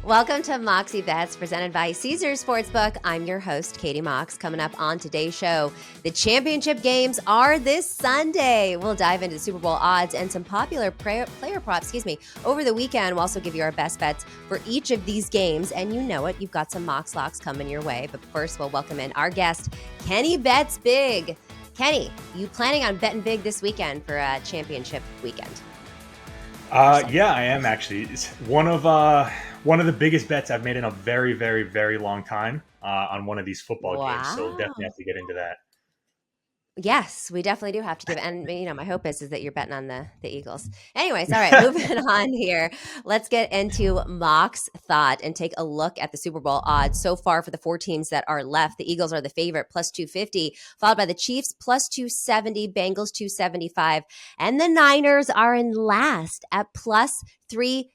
Welcome to Moxie Bets, presented by Caesars Sportsbook. I'm your host, Katie Mox. Coming up on today's show, the championship games are this Sunday. We'll dive into Super Bowl odds and some popular player props, over the weekend. We'll also give you our best bets for each of these games. And you know it, you've got some Mox Locks coming your way. But first, we'll welcome in our guest, Kenny Bets Big. Kenny, you planning on betting big this weekend for a championship weekend? Yeah, I am actually. It's one of the biggest bets I've made in a very, very, very long time on one of these football games. So definitely have to get into that. Yes, we definitely do have to give it. And, my hope is that you're betting on the Eagles. Anyways, all right, moving on here. Let's get into Mox Thought and take a look at the Super Bowl odds so far for the four teams that are left. The Eagles are the favorite, plus 250, followed by the Chiefs, plus 270, Bengals, 275, and the Niners are in last at plus 330.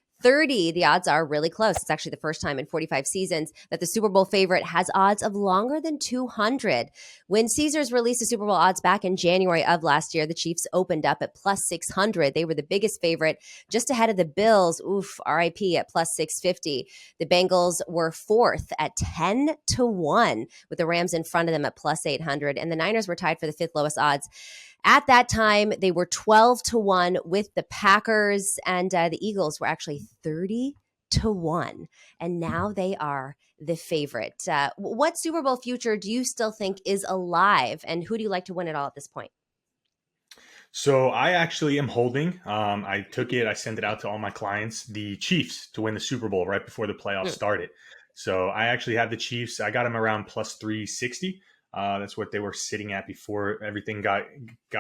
The odds are really close. It's actually the first time in 45 seasons that the Super Bowl favorite has odds of longer than 200. When Caesars released the Super Bowl odds back in January of last year, the Chiefs opened up at plus 600. They were the biggest favorite, just ahead of the Bills. Oof, RIP at plus 650. The Bengals were fourth at 10-1, with the Rams in front of them at plus 800. And the Niners were tied for the fifth lowest odds. At that time, they were 12-1 with the Packers, and the Eagles were actually 30-1. And now they are the favorite. What Super Bowl future do you still think is alive, and who do you like to win it all at this point? So I actually am holding. I sent it out to all my clients, the Chiefs to win the Super Bowl right before the playoffs started. So I actually have the Chiefs. I got them around plus 360. That's what they were sitting at before everything got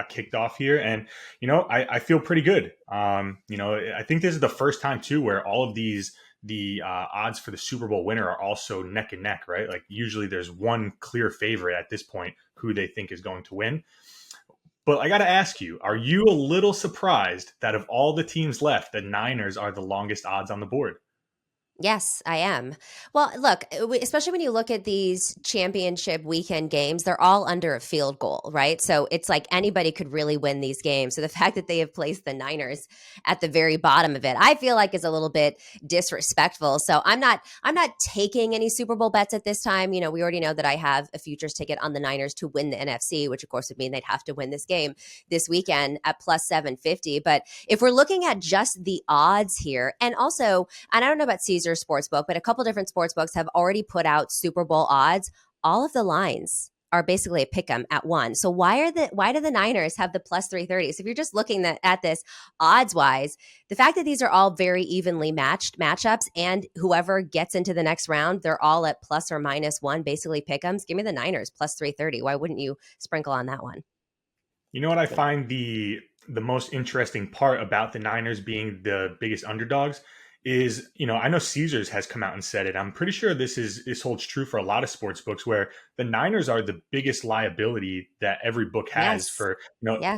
kicked off here. And, I feel pretty good. I think this is the first time too, where all of the odds for the Super Bowl winner are also neck and neck, right? Like usually there's one clear favorite at this point who they think is going to win. But I got to ask you, are you a little surprised that of all the teams left, the Niners are the longest odds on the board? Yes, I am. Well, look, especially when you look at these championship weekend games, they're all under a field goal, right? So it's like anybody could really win these games. So the fact that they have placed the Niners at the very bottom of it, I feel like is a little bit disrespectful. So I'm not taking any Super Bowl bets at this time. We already know that I have a futures ticket on the Niners to win the NFC, which of course would mean they'd have to win this game this weekend at plus 750. But if we're looking at just the odds here, and also, and I don't know about Caesars Sportsbook, but a couple different sportsbooks have already put out Super Bowl odds. All of the lines are basically a pick 'em at one. So why do the Niners have the plus 330? So if you're just looking at this odds wise, the fact that these are all very evenly matched matchups, and whoever gets into the next round, they're all at plus or minus one, basically pick 'ems. Give me the Niners plus 330. Why wouldn't you sprinkle on that one? You know what I find the most interesting part about the Niners being the biggest underdogs is, I know Caesars has come out and said it. I'm pretty sure this holds true for a lot of sports books, where the Niners are the biggest liability that every book has. For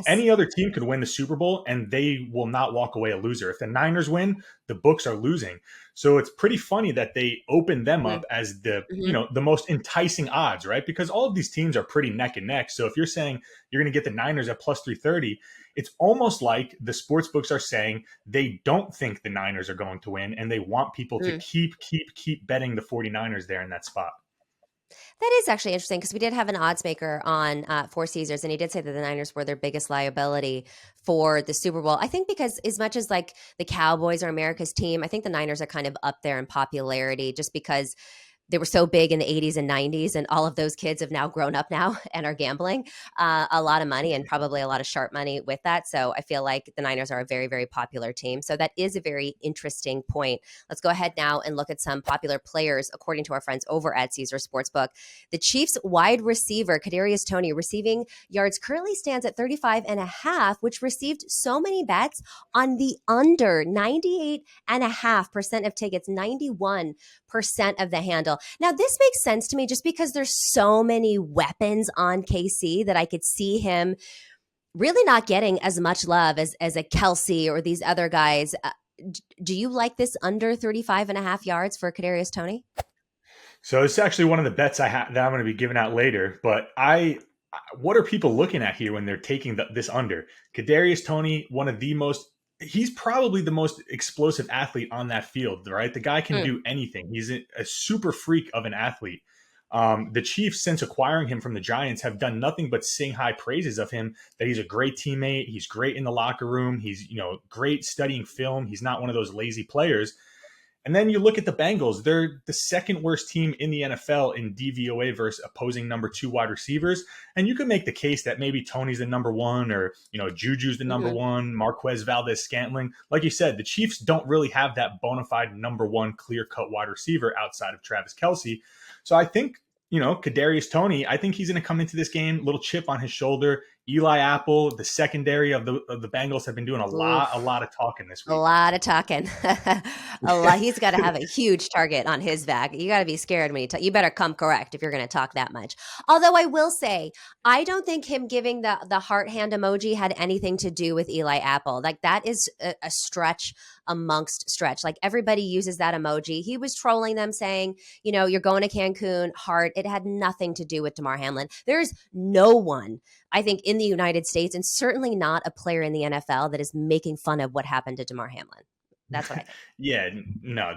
any other team could win the Super Bowl and they will not walk away a loser. If the Niners win, the books are losing. So it's pretty funny that they opened them up as the most enticing odds, right? Because all of these teams are pretty neck and neck. So if you're saying you're going to get the Niners at plus 330, it's almost like the sports books are saying they don't think the Niners are going to win, and they want people to keep betting the 49ers there in that spot. That is actually interesting, because we did have an odds maker on for Caesars, and he did say that the Niners were their biggest liability for the Super Bowl. I think because as much as like the Cowboys are America's team, I think the Niners are kind of up there in popularity just because they were so big in the 80s and 90s, and all of those kids have now grown up now and are gambling a lot of money, and probably a lot of sharp money with that. So I feel like the Niners are a very, very popular team. So that is a very interesting point. Let's go ahead now and look at some popular players according to our friends over at Caesars Sportsbook. The Chiefs wide receiver, Kadarius Toney, receiving yards currently stands at 35.5, which received so many bets on the under. 98.5% of tickets, 91% of the handle. Now, this makes sense to me just because there's so many weapons on KC that I could see him really not getting as much love as a Kelsey or these other guys. Do you like this under 35.5 yards for Kadarius Toney? So it's actually one of the bets that I'm going to be giving out later. But what are people looking at here when they're taking this under? Kadarius Toney, one of the most he's probably the most explosive athlete on that field, right? The guy can Mm, do anything. He's a super freak of an athlete. The Chiefs, since acquiring him from the Giants, have done nothing but sing high praises of him. That he's a great teammate. He's great in the locker room. He's great studying film. He's not one of those lazy players. And then you look at the Bengals, they're the second worst team in the NFL in DVOA versus opposing number 2 wide receivers. And you can make the case that maybe Tony's the number 1, or, Juju's the number hmm 1, Marquez Valdez-Scantling. Like you said, the Chiefs don't really have that bona fide number 1 clear-cut wide receiver outside of Travis Kelce. So I think, Kadarius Toney, I think he's going to come into this game, little chip on his shoulder. Eli Apple, the secondary of the Bengals, have been doing a lot of talking this A week. lot of talking. A lot. He's got to have a huge target on his back. You got to be scared when you better come correct if you're going to talk that much. Although I will say, I don't think him giving the heart hand emoji had anything to do with Eli Apple. Like, that is a stretch amongst stretch. Like, everybody uses that emoji. He was trolling them saying, you're going to Cancun, heart. It had nothing to do with Damar Hamlin. There's no one, I think, in the United States, and certainly not a player in the NFL, that is making fun of what happened to Damar Hamlin. That's what I think. Yeah, no,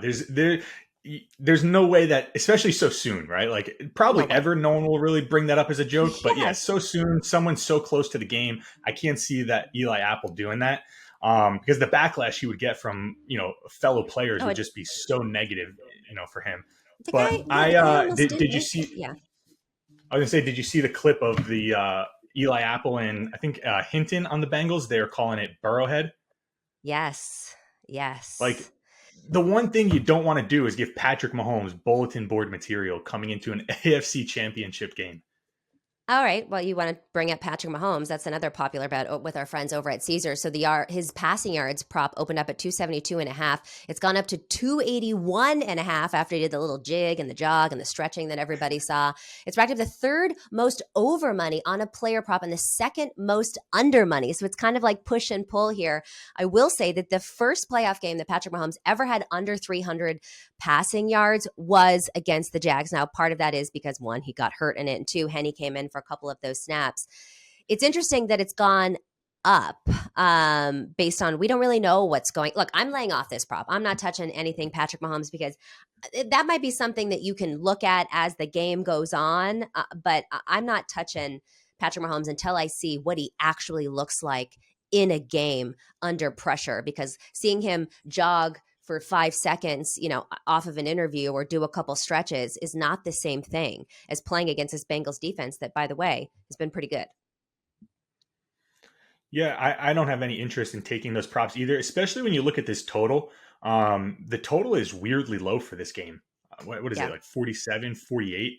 there's no way that, especially so soon, right? Like, probably No way. ever, no one will really bring that up as a joke. But yeah, Yes. so soon, someone so close to the game, I can't see that Eli Apple doing that, because the backlash he would get from fellow players Oh, would just be so negative, for him. the But guy, yeah, the guy almost did didn't you make it. see? Yeah. I was gonna say, did you see the clip of the Eli Apple and I think Hinton on the Bengals? They're calling it Burrowhead. Yes. Like, Yes. the one thing you don't want to do is give Patrick Mahomes bulletin board material coming into an AFC championship game. All right. Well, you want to bring up Patrick Mahomes. That's another popular bet with our friends over at Caesar. So his passing yards prop opened up at 272 and a half. It's gone up to 281 and a half after he did the little jig and the jog and the stretching that everybody saw. It's racked up the third most over money on a player prop and the second most under money. So it's kind of like push and pull here. I will say that the first playoff game that Patrick Mahomes ever had under 300 passing yards was against the Jags. Now, part of that is because, one, he got hurt in it, and two, Henny came in for a couple of those snaps. It's interesting that it's gone up based on, we don't really know what's going. Look, I'm laying off this prop. I'm not touching anything Patrick Mahomes, because that might be something that you can look at as the game goes on, but I'm not touching Patrick Mahomes until I see what he actually looks like in a game under pressure, because seeing him jog for 5 seconds, off of an interview or do a couple stretches is not the same thing as playing against this Bengals defense that, by the way, has been pretty good. Yeah, I don't have any interest in taking those props either, especially when you look at this total. The total is weirdly low for this game. What is Yeah. it, like 47, 48?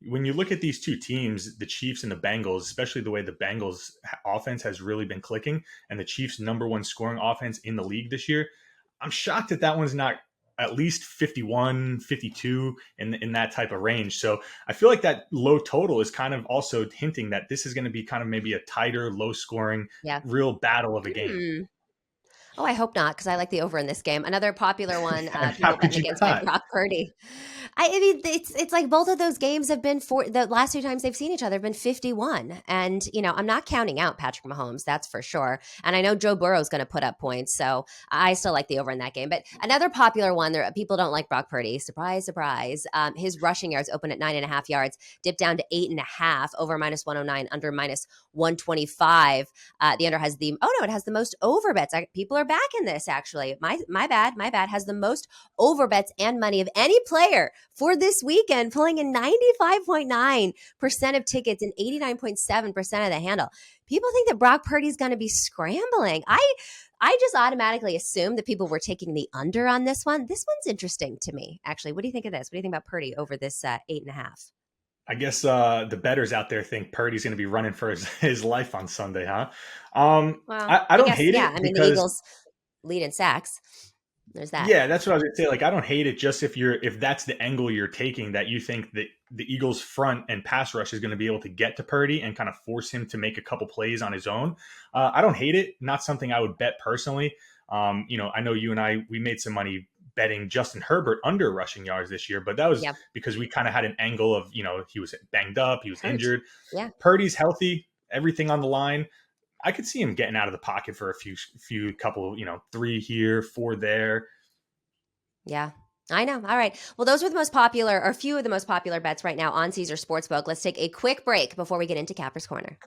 When you look at these two teams, the Chiefs and the Bengals, especially the way the Bengals offense has really been clicking, and the Chiefs' number 1 scoring offense in the league this year, I'm shocked that one's not at least 51, 52 in that type of range. So I feel like that low total is kind of also hinting that this is going to be kind of maybe a tighter, low scoring, Yeah. real battle of a game. Oh, I hope not, because I like the over in this game. Another popular one, How people could betting you against my not? Brock Purdy. I mean, it's like both of those games have been, for the last 2 times they've seen each other, have been 51. And, I'm not counting out Patrick Mahomes, that's for sure. And I know Joe Burrow's going to put up points, so I still like the over in that game. But another popular one, there, people don't like Brock Purdy. Surprise, surprise. His rushing yards open at 9.5 yards, dipped down to 8.5, over -109, under -125. The under has it has the most over bets. People are back in this, actually. My bad. Has the most over bets and money of any player for this weekend, pulling in 95.9% of tickets and 89.7% of the handle. People think that Brock Purdy's going to be scrambling. I just automatically assume that people were taking the under on this one. This one's interesting to me, actually. What do you think of this? What do you think about Purdy over this 8.5? I guess the bettors out there think Purdy's going to be running for his life on Sunday, huh? I Well, don't guess, hate yeah. it I mean, the because Eagles lead in sacks. There's that. yeah, that's what I was gonna say. Like, I don't hate it just if that's the angle you're taking, that you think that the Eagles' front and pass rush is going to be able to get to Purdy and kind of force him to make a couple plays on his own. I don't hate it. Not something I would bet personally. I know you and we made some money betting Justin Herbert under rushing yards this year, but that was Yep. because we kind of had an angle of he was banged up, he was Hurt. injured. Yeah. Purdy's healthy, everything on the line. I could see him getting out of the pocket for a few couple, 3 here, 4 there. Yeah. I know. All right. Well, those were the most popular, or a few of the most popular bets right now on Caesar Sportsbook. Let's take a quick break before we get into Capper's Corner.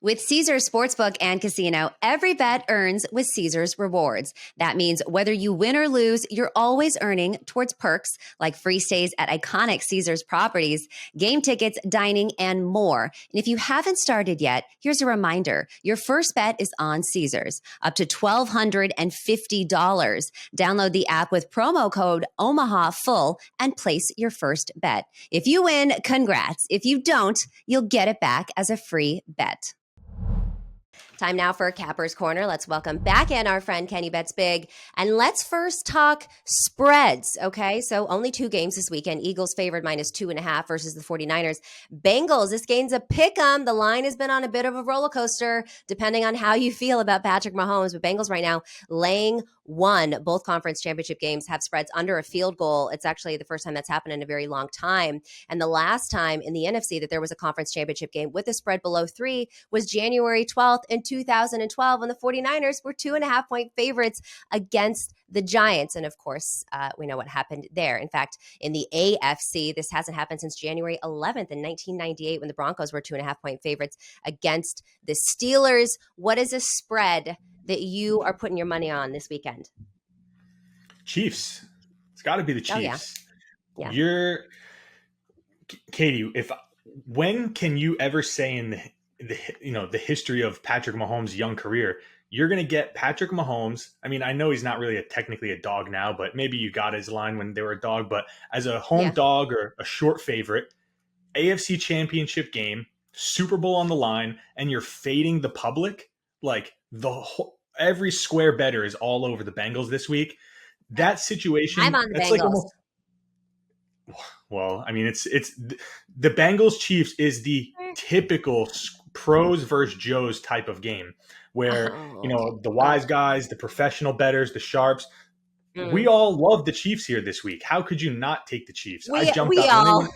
With Caesars Sportsbook and Casino, every bet earns with Caesars Rewards. That means whether you win or lose, you're always earning towards perks like free stays at iconic Caesars properties, game tickets, dining, and more. And if you haven't started yet, here's a reminder. Your first bet is on Caesars, up to $1,250. Download the app with promo code OMAHAFULL and place your first bet. If you win, congrats. If you don't, you'll get it back as a free bet. Time now for Capper's Corner. Let's welcome back in our friend Kenny Bets Big. And let's first talk spreads, okay? So only 2 games this weekend. Eagles favored -2.5 versus the 49ers. Bengals, this game's a pick-em. The line has been on a bit of a roller coaster, depending on how you feel about Patrick Mahomes. But Bengals right now laying 1. Both conference championship games have spreads under a field goal. It's actually the first time that's happened in a very long time. And the last time in the NFC that there was a conference championship game with a spread below 3 was January 12th in 2012 when the 49ers were 2.5-point favorites against the Giants. And of course, we know what happened there. In fact, in the AFC, this hasn't happened since January 11th in 1998 when the Broncos were 2.5-point favorites against the Steelers. What is a spread that you are putting your money on this weekend? Chiefs. It's got to be the Chiefs. Oh, yeah. You're Katie. When can you ever say in the history of Patrick Mahomes' young career, you're going to get Patrick Mahomes? I mean, I know he's not really technically a dog now, but maybe you got his line when they were a dog. But as a home dog or a short favorite, AFC Championship game, Super Bowl on the line, and you're fading the public, like every square better is all over the Bengals this week. That situation, I'm on the Bengals. Well, I mean, it's the Bengals Chiefs is the typical pros versus Joes type of game where, the wise guys, the professional bettors, the sharps, we all love the Chiefs here this week. How could you not take the Chiefs? We all.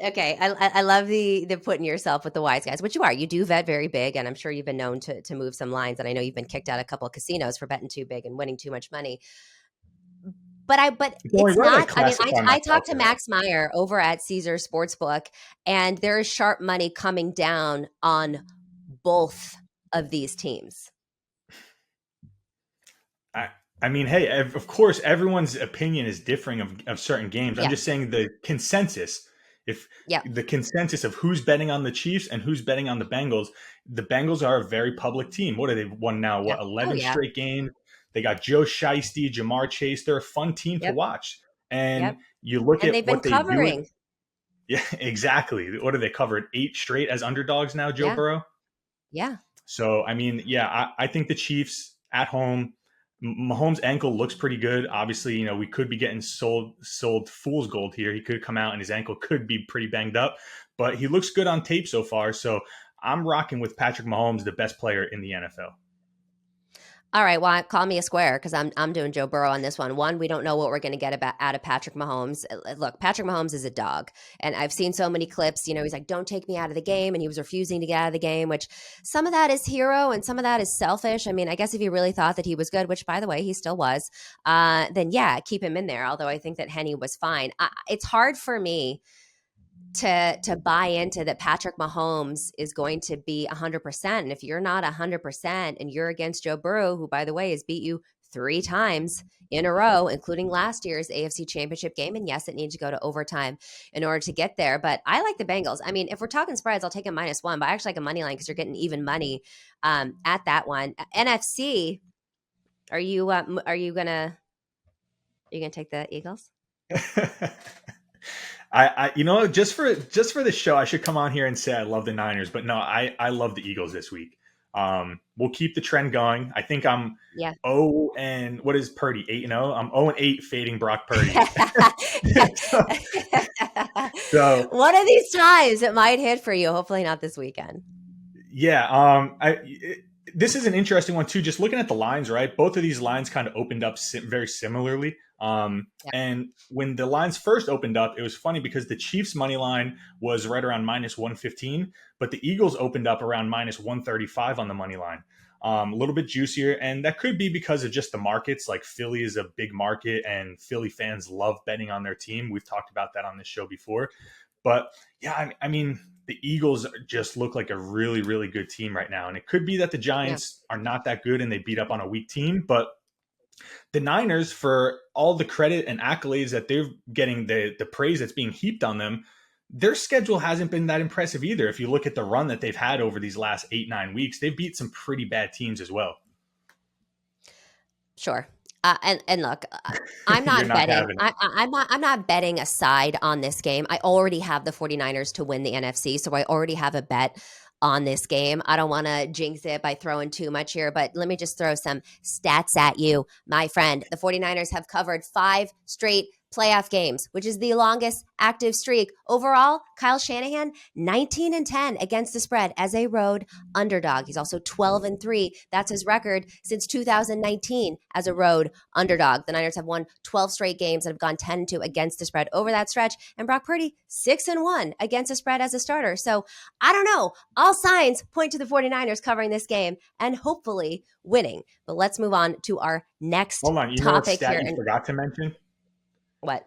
Okay, I love the putting yourself with the wise guys, which you are. You do bet very big, and I'm sure you've been known to move some lines, and I know you've been kicked out of a couple of casinos for betting too big and winning too much money. But it's not. I mean, I talked to Max Meyer over at Caesar Sportsbook, and there is sharp money coming down on both of these teams. I mean, hey, of course, everyone's opinion is differing of certain games. I'm just saying the consensus. The consensus of who's betting on the Chiefs and who's betting on the Bengals are a very public team. What have they won now? 11 straight games? They got Joe Shiesty, Jamar Chase. They're a fun team to watch. And you look at what they covering. Yeah, exactly. What have they covered? 8 straight as underdogs now, Joe Burrow? Yeah. So, I mean, I think the Chiefs at home, Mahomes' ankle looks pretty good. Obviously, we could be getting sold fool's gold here. He could come out and his ankle could be pretty banged up, but he looks good on tape so far. So I'm rocking with Patrick Mahomes, the best player in the NFL. All right, well, call me a square because I'm doing Joe Burrow on this one. One, we don't know what we're going to get out of Patrick Mahomes. Look, Patrick Mahomes is a dog, and I've seen so many clips. He's like, "Don't take me out of the game," and he was refusing to get out of the game. Which some of that is hero, and some of that is selfish. I mean, I guess if you really thought that he was good, which by the way he still was, then keep him in there. Although I think that Henny was fine. It's hard for me to buy into that Patrick Mahomes is going to be 100%. And if you're not 100% and you're against Joe Burrow, who, by the way, has beat you 3 times in a row, including last year's AFC Championship game. And yes, it needs to go to overtime in order to get there. But I like the Bengals. I mean, if we're talking spreads, I'll take a -1, but I actually like a money line because you're getting even money at that one. NFC, are you gonna take the Eagles? I just for this show, I should come on here and say I love the Niners, but no, I love the Eagles this week. We'll keep the trend going. I think I'm 0 and what is Purdy? 8-0. I'm 0-8 fading Brock Purdy. So one of these times it might hit for you. Hopefully not this weekend. Yeah. This is an interesting one too. Just looking at the lines, right? Both of these lines kind of opened up very similarly. Yeah. And when the lines first opened up, it was funny because the Chiefs money line was right around minus 115, but the Eagles opened up around minus 135 on the money line. A little bit juicier, and that could be because of just the markets. Like Philly is a big market, and Philly fans love betting on their team. We've talked about that on this show before. But yeah, I mean, the Eagles just look like a really, really good team right now. And it could be that the Yeah. Giants are not that good and they beat up on a weak team. But the Niners, for all the credit and accolades that they're getting, the praise that's being heaped on them, their schedule hasn't been that impressive either. If you look at the run that they've had over these last 8-9 weeks, they've beat some pretty bad teams as well. Sure. And look, I'm You're not not betting. having it. I'm not betting a side on this game. I already have the 49ers to win the NFC, so I already have a bet on this game. I don't want to jinx it by throwing too much here, but let me just throw some stats at you, my friend. The 49ers have covered 5 straight playoff games, which is the longest active streak. Overall, Kyle Shanahan 19-10 against the spread as a road underdog. He's also 12-3. That's his record since 2019 as a road underdog. The Niners have won 12 straight games and have gone 10-2 against the spread over that stretch. And Brock Purdy 6-1 against the spread as a starter. So I don't know. All signs point to the 49ers covering this game and hopefully winning. But let's move on to our next Hold on. You know what topic stat here. you forgot to mention? What?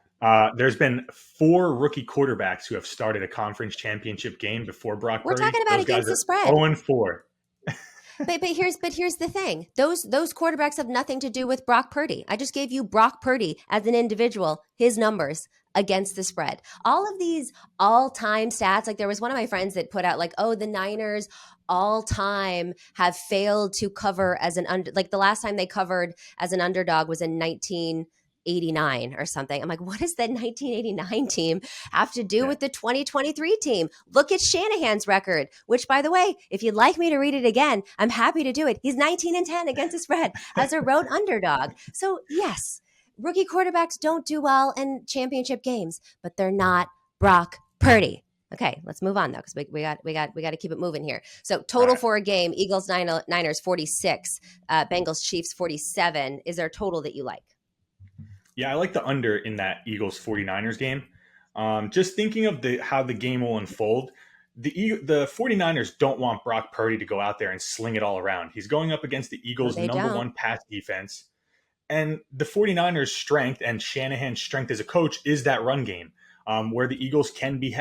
There's been 4 rookie quarterbacks who have started a conference championship game before Brock We're Purdy. talking about Those against guys the are spread. 0-4. But here's the thing. Those quarterbacks have nothing to do with Brock Purdy. I just gave you Brock Purdy as an individual, his numbers against the spread. All of these all-time stats, like there was one of my friends that put out like, oh, the Niners all-time have failed to cover as an under, like the last time they covered as an underdog was in 1989 or something. I'm like, what does that 1989 team have to do Yeah. with the 2023 team? Look at Shanahan's record, which, by the way, if you'd like me to read it again, I'm happy to do it. He's 19-10 against the spread as a road underdog. So, yes, rookie quarterbacks don't do well in championship games, but they're not Brock Purdy. Okay, let's move on though, because we got to keep it moving here. So total Right. for a game: Eagles Niners 46, Bengals Chiefs 47. Is there a total that you like? Yeah, I like the under in that Eagles 49ers game. Just thinking of how the game will unfold, the 49ers don't want Brock Purdy to go out there and sling it all around. He's going up against the No, Eagles' they number don't. one pass defense. And the 49ers' strength and Shanahan's strength as a coach is that run game, where the Eagles can be,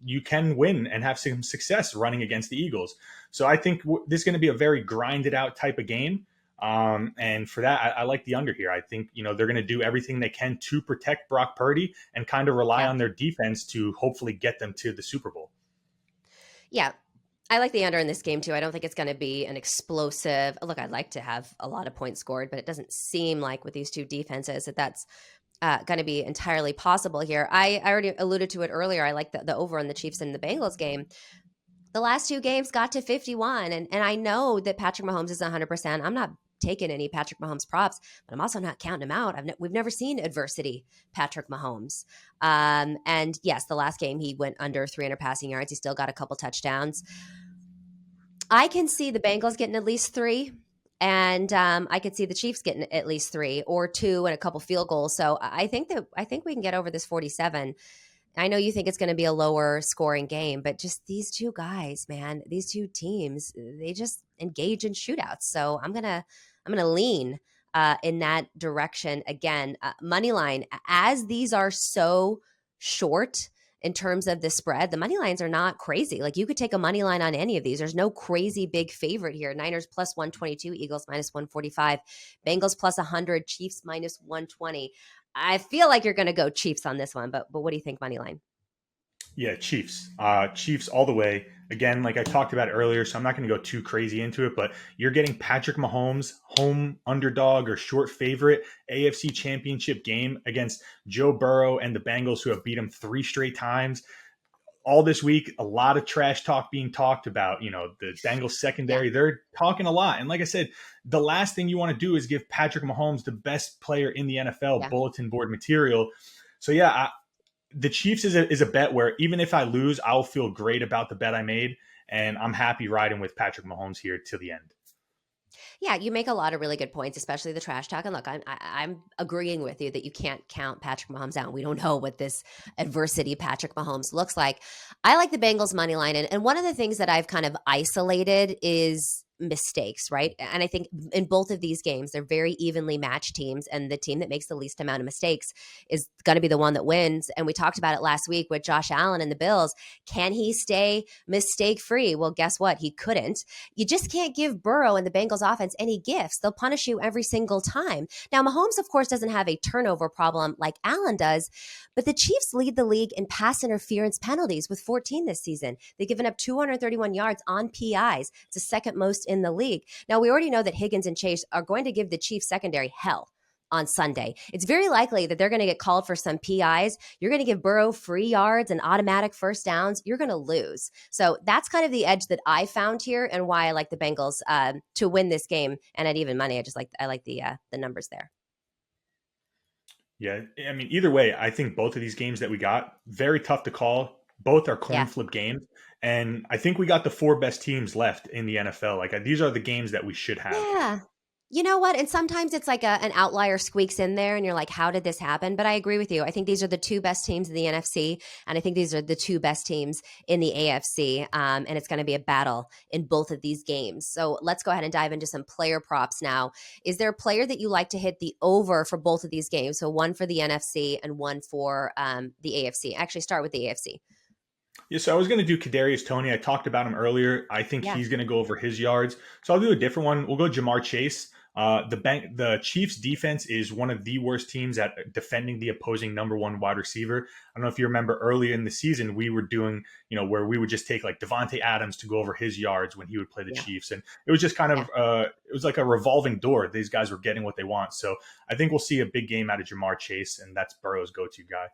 you can win and have some success running against the Eagles. So I think this is going to be a very grinded out type of game. And for that, I like the under here. I think, they're going to do everything they can to protect Brock Purdy and kind of rely Yeah. on their defense to hopefully get them to the Super Bowl. Yeah. I like the under in this game too. I don't think it's going to be an explosive. Look, I'd like to have a lot of points scored, but it doesn't seem like with these two defenses that's going to be entirely possible here. I already alluded to it earlier. I like the over on the Chiefs and the Bengals game. The last 2 games got to 51, and I know that Patrick Mahomes is 100%. I'm not taking any Patrick Mahomes props, but I'm also not counting him out. We've never seen adversity Patrick Mahomes. And yes, the last game he went under 300 passing yards. He still got a couple touchdowns. I can see the Bengals getting at least 3, and I could see the Chiefs getting at least 3 or 2 and a couple field goals. So I think we can get over this 47. I know you think it's going to be a lower scoring game, but just these two guys, man, these two teams, they just engage in shootouts. So I'm gonna lean in that direction again. Money line, as these are so short in terms of the spread, the money lines are not crazy. Like you could take a money line on any of these. There's no crazy big favorite here. Niners plus 122, Eagles minus 145, Bengals plus 100, Chiefs minus 120. I feel like you're going to go Chiefs on this one, but what do you think, money line? Yeah, Chiefs. Chiefs all the way. Again, like I talked about earlier, so I'm not going to go too crazy into it, but you're getting Patrick Mahomes, home underdog or short favorite AFC championship game against Joe Burrow and the Bengals, who have beat him 3 straight times. All this week, a lot of trash talk being talked about, the Bengals Yeah. secondary. They're talking a lot. And like I said, the last thing you want to do is give Patrick Mahomes, the best player in the NFL, Yeah. bulletin board material. So yeah, the Chiefs is a bet where even if I lose, I'll feel great about the bet I made, and I'm happy riding with Patrick Mahomes here till the end. Yeah, you make a lot of really good points, especially the trash talk. And look, I'm agreeing with you that you can't count Patrick Mahomes out. We don't know what this adversity Patrick Mahomes looks like. I like the Bengals money line, and one of the things that I've kind of isolated is mistakes, right? And I think in both of these games, they're very evenly matched teams, and the team that makes the least amount of mistakes is going to be the one that wins. And we talked about it last week with Josh Allen and the Bills. Can he stay mistake free? Well, guess what? He couldn't. You just can't give Burrow and the Bengals offense any gifts. They'll punish you every single time. Now, Mahomes, of course, doesn't have a turnover problem like Allen does, but the Chiefs lead the league in pass interference penalties with 14 this season. They've given up 231 yards on PIs. It's the second most in the league. Now, we already know that Higgins and Chase are going to give the Chiefs secondary hell on Sunday. It's very likely that they're going to get called for some PIs. You're going to give Burrow free yards and automatic first downs. You're going to lose. So that's kind of the edge that I found here, and why I like the Bengals to win this game. And at even money, I like the numbers there. Yeah, I mean, either way, I think both of these games that we got, very tough to call. Both are coin Yeah. flip games. And I think we got the four best teams left in the NFL. Like, these are the games that we should have. Yeah. You know what? And sometimes it's like an outlier squeaks in there and you're like, how did this happen? But I agree with you. I think these are the two best teams in the NFC. And I think these are the two best teams in the AFC. And it's going to be a battle in both of these games. So let's go ahead and dive into some player props now. Is there a player that you like to hit the over for both of these games? So one for the NFC and one for the AFC. Actually, start with the AFC. Yeah, so I was going to do Kadarius Toney. I talked about him earlier. I think Yeah. he's going to go over his yards. So I'll do a different one. We'll go Jamar Chase. The Chiefs defense is one of the worst teams at defending the opposing number one wide receiver. I don't know if you remember earlier in the season, we were doing, where we would just take like Devontae Adams to go over his yards when he would play the Yeah. Chiefs. And it was just kind of, it was like a revolving door. These guys were getting what they want. So I think we'll see a big game out of Jamar Chase, and that's Burrow's go-to guy.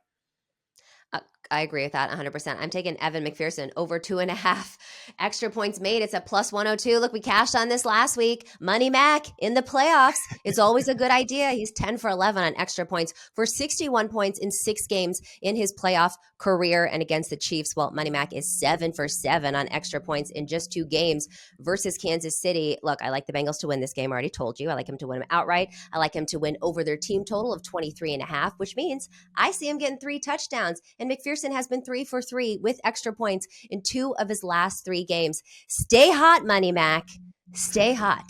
I agree with that 100%. I'm taking Evan McPherson over 2.5 extra points made. It's a plus 102. Look, we cashed on this last week. Money Mac in the playoffs. It's always a good idea. He's 10 for 11 on extra points for 61 points in 6 games in his playoff career. And against the Chiefs, well, Money Mac is 7 for 7 on extra points in just 2 games versus Kansas City. Look, I like the Bengals to win this game. I already told you. I like him to win outright. I like him to win over their team total of 23.5, which means I see him getting 3 touchdowns. And McPherson has been 3 for 3 with extra points in 2 of his last 3 games. Stay hot, Money Mac. Stay hot.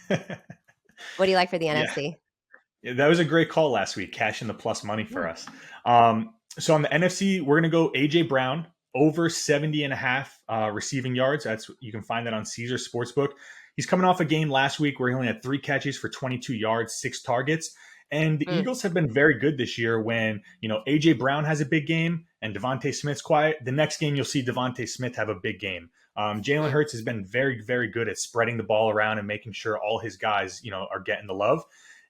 What do you like for the NFC? Yeah, that was a great call last week, cashing the plus money for us. So on the NFC, we're going to go A.J. Brown over 70.5 receiving yards. You can find that on Caesar Sportsbook. He's coming off a game last week where he only had 3 catches for 22 yards, 6 targets. And the Eagles have been very good this year when, A.J. Brown has a big game and Devontae Smith's quiet. The next game, you'll see Devontae Smith have a big game. Jalen Hurts has been very, very good at spreading the ball around and making sure all his guys, are getting the love.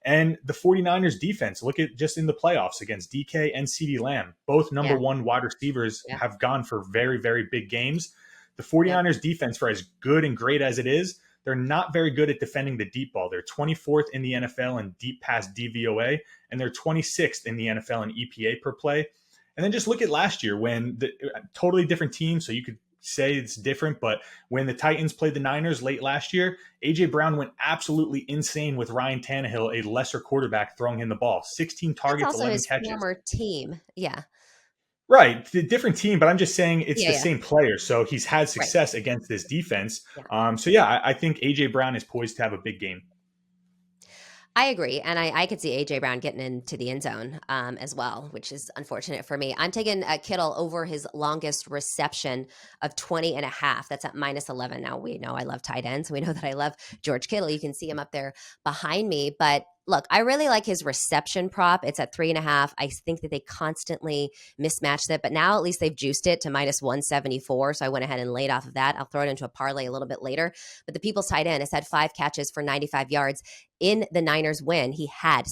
And the 49ers defense, look at just in the playoffs against DK and CeeDee Lamb, both number one wide receivers have gone for very, very big games. The 49ers defense, for as good and great as it is, they're not very good at defending the deep ball. They're 24th in the NFL in deep pass DVOA, and they're 26th in the NFL in EPA per play. And then just look at last year when totally different team, so you could say it's different, but when the Titans played the Niners late last year, A.J. Brown went absolutely insane with Ryan Tannehill, a lesser quarterback, throwing him the ball. 16 targets, That's also 11 his catches. former team. Yeah. Right. The different team, but I'm just saying it's the Yeah. same player. So he's had success against this defense. I think A.J. Brown is poised to have a big game. I agree. And I could see A.J. Brown getting into the end zone as well, which is unfortunate for me. I'm taking Kittle over his longest reception of 20.5. That's at minus 11. Now, we know I love tight ends. We know that I love George Kittle. You can see him up there behind me. But look, I really like his reception prop. It's at 3.5. I think that they constantly mismatch it, but now at least they've juiced it to minus 174. So I went ahead and laid off of that. I'll throw it into a parlay a little bit later. But the People's tight end has had 5 catches for 95 yards in the Niners win. He had,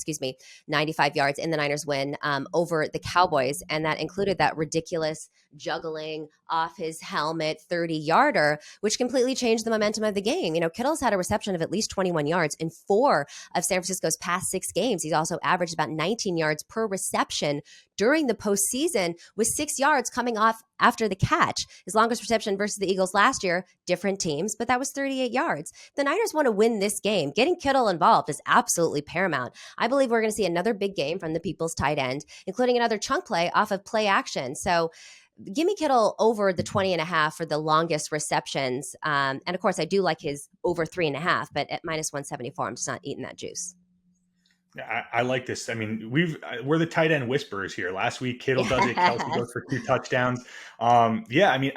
95 yards in the Niners win over the Cowboys. And that included that ridiculous juggling off his helmet 30-yarder, which completely changed the momentum of the game. Kittle's had a reception of at least 21 yards in 4 of San Francisco's past 6 games. He's also averaged about 19 yards per reception during the postseason with 6 yards coming off after the catch. His longest reception versus the Eagles last year, different teams, but that was 38 yards. The Niners want to win this game. Getting Kittle involved is absolutely paramount. I believe we're going to see another big game from the people's tight end, including another chunk play off of play action. So give me Kittle over the 20 and a half for the longest receptions. And of course, I do like his over 3.5, but at minus 174, I'm just not eating that juice. I like this. I mean, we're the tight end whisperers here. Last week, Kittle does it. Kelsey Yes. goes for 2 touchdowns. Yeah, I mean,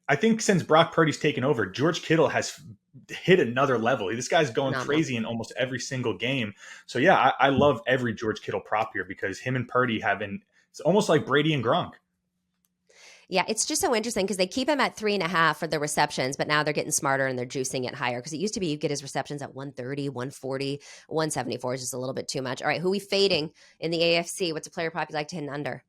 I think since Brock Purdy's taken over, George Kittle has hit another level. This guy's going Phenomenal. crazy in almost every single game. So yeah, I love every George Kittle prop here because him and Purdy have been. It's almost like Brady and Gronk. Yeah, it's just so interesting because they keep him at 3.5 for the receptions, but now they're getting smarter and they're juicing it higher because it used to be you get his receptions at 130, 140, 174 is just a little bit too much. All right, who are we fading in the AFC? What's a player prop you like to hit an under?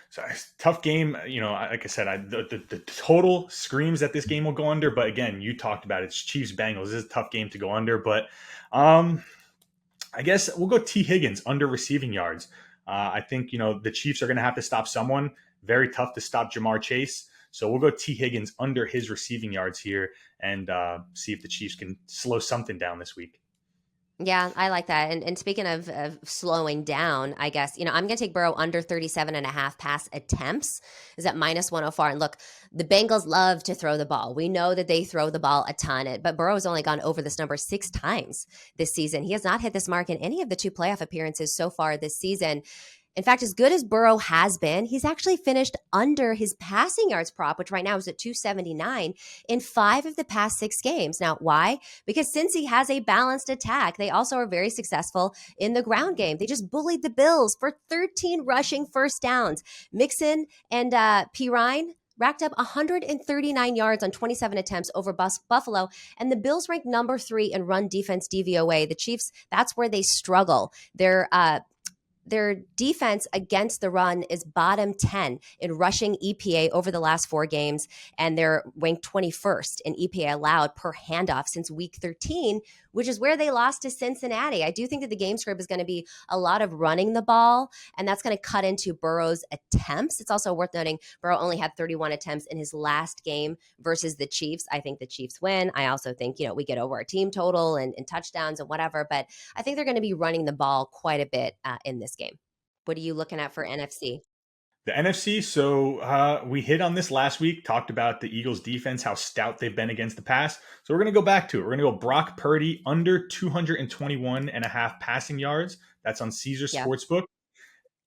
So tough game. Like I said, the total screams that this game will go under. But again, you talked about it. It's Chiefs Bengals. This is a tough game to go under. But I guess we'll go T Higgins under receiving yards. I think the Chiefs are going to have to stop someone. Very tough to stop Jamar Chase. So we'll go T Higgins under his receiving yards here and see if the Chiefs can slow something down this week. Yeah, I like that. And speaking of slowing down, I guess, I'm going to take Burrow under 37.5 pass attempts is at minus 104. And look, the Bengals love to throw the ball. We know that they throw the ball a ton, but Burrow has only gone over this number 6 times this season. He has not hit this mark in any of the 2 playoff appearances so far this season. In fact, as good as Burrow has been, he's actually finished under his passing yards prop, which right now is at 279 in 5 of the past 6 games. Now, why? Because since he has a balanced attack, they also are very successful in the ground game. They just bullied the Bills for 13 rushing first downs. Mixon and Pirine racked up 139 yards on 27 attempts over Buffalo, and the Bills ranked number 3 in run defense DVOA. The Chiefs, that's where they struggle. Their defense against the run is bottom 10 in rushing EPA over the last 4 games, and they're ranked 21st in EPA allowed per handoff since week 13, which is where they lost to Cincinnati. I do think that the game script is going to be a lot of running the ball, and that's going to cut into Burrow's attempts. It's also worth noting Burrow only had 31 attempts in his last game versus the Chiefs. I think the Chiefs win. I also think, we get over our team total and touchdowns and whatever, but I think they're going to be running the ball quite a bit in this game. What are you looking at for NFC? The NFC, so we hit on this last week, talked about the Eagles defense, how stout they've been against the pass. So we're going to go back to it. We're going to go Brock Purdy under 221.5 passing yards. That's on Caesar Yeah. Sportsbook.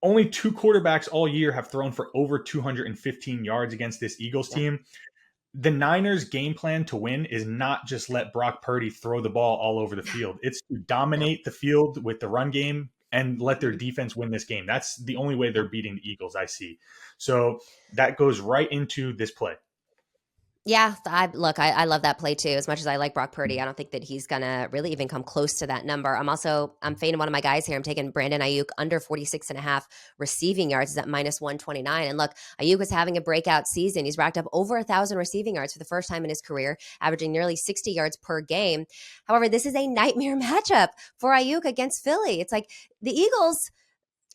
Only 2 quarterbacks all year have thrown for over 215 yards against this Eagles team. The Niners' game plan to win is not just let Brock Purdy throw the ball all over the field. It's to dominate the field with the run game and let their defense win this game. That's the only way they're beating the Eagles, I see. So that goes right into this play. Yeah, I love that play too. As much as I like Brock Purdy, I don't think that he's gonna really even come close to that number. I'm fading one of my guys here. I'm taking Brandon Ayuk under 46.5 receiving yards. Is at minus 129. And look, Ayuk is having a breakout season. He's racked up over 1,000 receiving yards for the first time in his career, averaging nearly 60 yards per game. However, this is a nightmare matchup for Ayuk against Philly. It's like the Eagles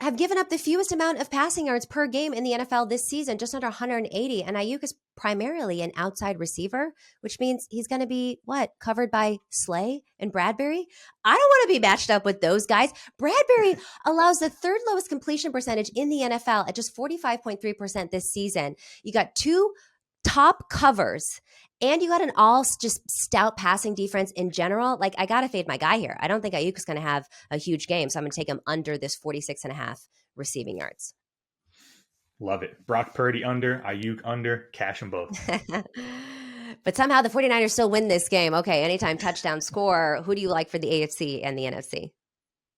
have given up the fewest amount of passing yards per game in the NFL this season, just under 180. And Ayuk is primarily an outside receiver, which means he's going to be covered by Slay and Bradbury. I don't want to be matched up with those guys. Bradbury allows the 3rd lowest completion percentage in the NFL at just 45.3% this season. You got 2 top covers, and you got an all just stout passing defense in general. Like, I got to fade my guy here. I don't think Ayuk is going to have a huge game, so I'm going to take him under this 46.5 receiving yards. Love it. Brock Purdy under, Ayuk under, cash them both. But somehow the 49ers still win this game. Okay, anytime touchdown score. Who do you like for the AFC and the NFC?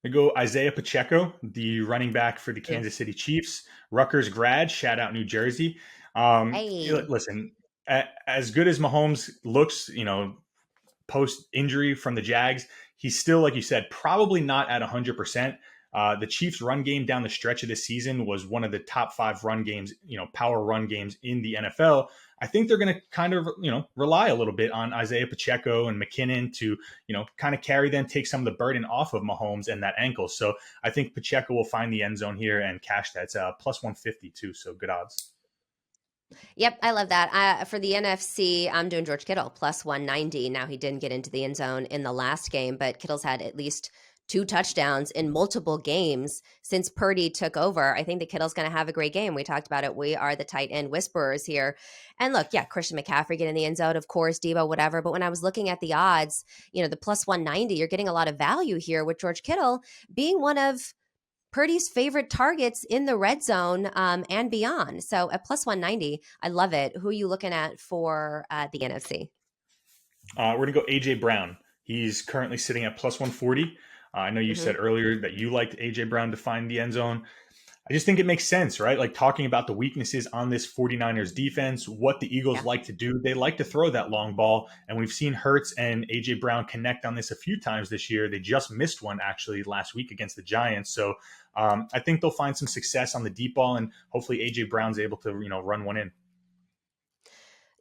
I go Isaiah Pacheco, the running back for the Kansas City Chiefs. Rutgers grad, shout out New Jersey. Listen, as good as Mahomes looks, post injury from the Jags, he's still, like you said, probably not at 100%. The Chiefs' run game down the stretch of this season was one of the top 5 run games, power run games in the NFL. I think they're going to kind of, rely a little bit on Isaiah Pacheco and McKinnon to, kind of carry them, take some of the burden off of Mahomes and that ankle. So I think Pacheco will find the end zone here and cash that. It's plus 150 too, so good odds. Yep, I love that. For the NFC, I'm doing George Kittle plus 190. Now, he didn't get into the end zone in the last game, but Kittle's had at least 2 touchdowns in multiple games since Purdy took over. I think that Kittle's going to have a great game. We talked about it. We are the tight end whisperers here. And look, yeah, Christian McCaffrey get in the end zone, of course, Debo, whatever. But when I was looking at the odds, the plus 190, you're getting a lot of value here with George Kittle being one of Purdy's favorite targets in the red zone and beyond. So at plus 190, I love it. Who are you looking at for the NFC? We're going to go A.J. Brown. He's currently sitting at plus 140. I know you said earlier that you liked A.J. Brown to find the end zone. I just think it makes sense, right? Like talking about the weaknesses on this 49ers defense, what the Eagles like to do. They like to throw that long ball, and we've seen Hurts and A.J. Brown connect on this a few times this year. They just missed one actually last week against the Giants. So I think they'll find some success on the deep ball, and hopefully A.J. Brown's able to, run one in.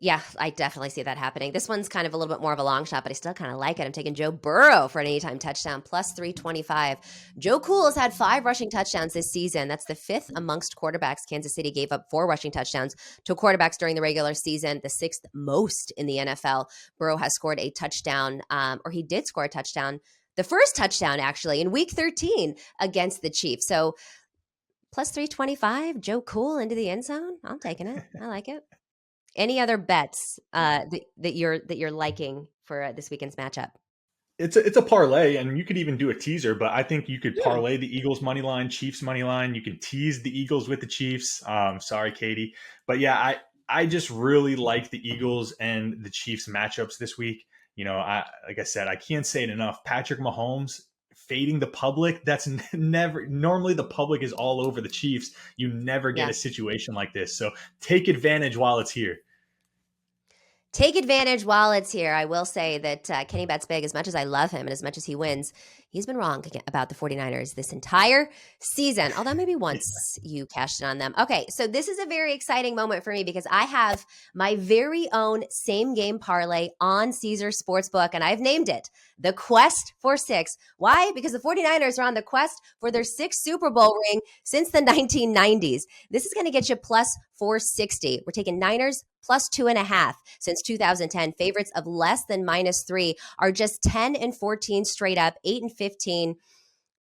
Yeah, I definitely see that happening. This one's kind of a little bit more of a long shot, but I still kind of like it. I'm taking Joe Burrow for an anytime touchdown, plus 325. Joe Cool has had 5 rushing touchdowns this season. That's the 5th amongst quarterbacks. Kansas City gave up 4 rushing touchdowns to quarterbacks during the regular season, the 6th most in the NFL. Burrow has scored a touchdown, or he did score a touchdown, the first touchdown actually in week 13 against the Chiefs. So plus 325, Joe Cool into the end zone. I'm taking it. I like it. Any other bets that you're liking for this weekend's matchup? It's a parlay, and you could even do a teaser, but I think you could parlay the Eagles money line, Chiefs money line. You can tease the Eagles with the Chiefs. Sorry, Katie. But yeah, I just really like the Eagles and the Chiefs matchups this week. Like I said, I can't say it enough. Patrick Mahomes fading the public. That's never, normally the public is all over the Chiefs. You never get a situation like this. So take advantage while it's here. Take advantage while it's here. I will say that Kenny Bets Big, as much as I love him and as much as he wins, he's been wrong about the 49ers this entire season, although maybe once you cashed in on them. Okay, so this is a very exciting moment for me because I have my very own same game parlay on Caesar Sportsbook, and I've named it The Quest for 6. Why? Because the 49ers are on the quest for their 6th Super Bowl ring since the 1990s. This is going to get you plus 460. We're taking Niners plus 2.5 since 2010. Favorites of less than -3 are just 10 and 14 straight up, 8 and 15.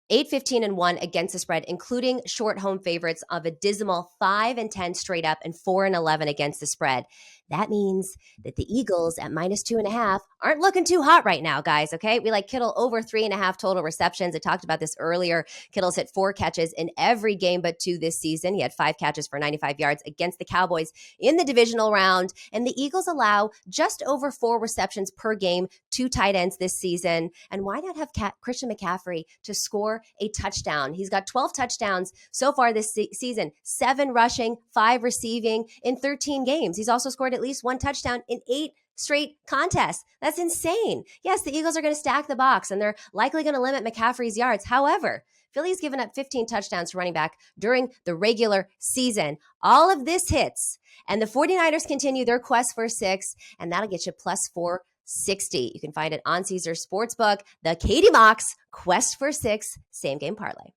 8, 15, and 1 against the spread, including short home favorites of a dismal 5 and 10 straight up and 4 and 11 against the spread. That means that the Eagles at -2.5 aren't looking too hot right now, guys, okay? We like Kittle over 3.5 total receptions. I talked about this earlier. Kittle's hit 4 catches in every game but 2 this season. He had 5 catches for 95 yards against the Cowboys in the divisional round. And the Eagles allow just over 4 receptions per game to tight ends this season. And why not have Christian McCaffrey to score a touchdown? He's got 12 touchdowns so far this season, 7 rushing, 5 receiving in 13 games. He's also scored at least 1 touchdown in 8 straight contests. That's insane. Yes, the Eagles are going to stack the box and they're likely going to limit McCaffrey's yards. However, Philly's given up 15 touchdowns to running back during the regular season. All of this hits, and the 49ers continue their quest for 6, and that'll get you plus 460. You can find it on Caesar Sportsbook, the Katie Mox Quest for 6 same game parlay.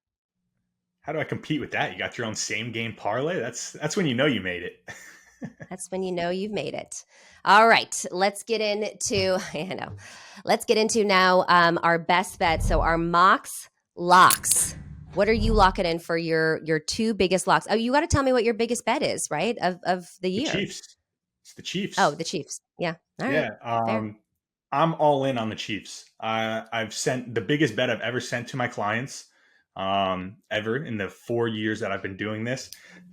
How do I compete with that? You got your own same game parlay? That's when you know you made it. That's when you know you've made it. All right, let's get into now our best bet. So our Mox Locks. What are you locking in for your 2 biggest locks? Oh, you got to tell me what your biggest bet is, right? Of the year. The Chiefs. It's the Chiefs. Oh, the Chiefs. Yeah. All right. Yeah. I'm all in on the Chiefs. I've sent the biggest bet I've ever sent to my clients ever in the 4 years that I've been doing this.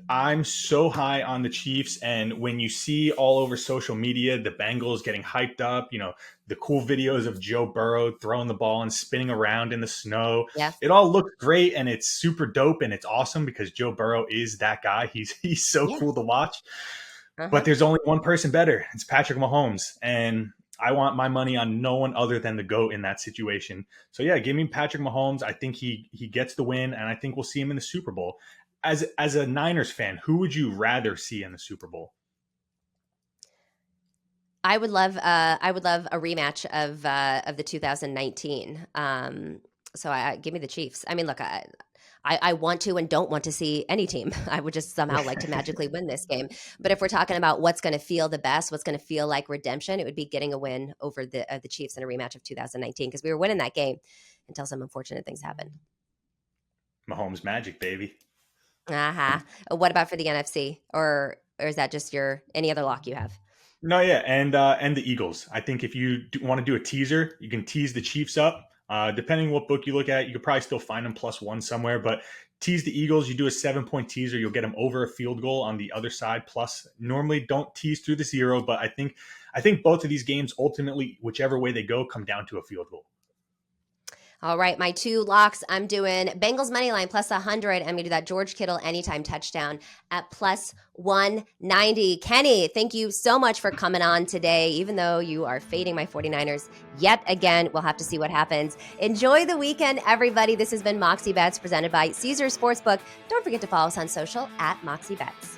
I'm so high on the Chiefs. And when you see all over social media, the Bengals getting hyped up, the cool videos of Joe Burrow throwing the ball and spinning around in the snow, it all looks great and it's super dope and it's awesome because Joe Burrow is that guy. He's so cool to watch. But there's only one person better. It's Patrick Mahomes. And I want my money on no one other than the GOAT in that situation. So yeah, give me Patrick Mahomes. I think he gets the win, and I think we'll see him in the Super Bowl. As a Niners fan, who would you rather see in the Super Bowl? I would love a rematch of the 2019. So give me the Chiefs. I mean, look, I want to and don't want to see any team. I would just somehow like to magically win this game. But if we're talking about what's going to feel the best, what's going to feel like redemption, it would be getting a win over the Chiefs in a rematch of 2019 because we were winning that game until some unfortunate things happened. Mahomes magic, baby. Uh-huh. What about for the NFC? Or is that just your any other lock you have? No, yeah, and the Eagles. I think if you want to do a teaser, you can tease the Chiefs up. Depending what book you look at, you could probably still find them +1 somewhere. But tease the Eagles. You do a 7-point teaser, you'll get them over a field goal on the other side. Plus, normally don't tease through the 0, but I think both of these games ultimately, whichever way they go, come down to a field goal. All right, my 2 locks. I'm doing Bengals money line +100. I'm going to do that George Kittle anytime touchdown at +190. Kenny, thank you so much for coming on today. Even though you are fading my 49ers yet again, we'll have to see what happens. Enjoy the weekend, everybody. This has been Moxie Bets presented by Caesars Sportsbook. Don't forget to follow us on social at Moxie Bets.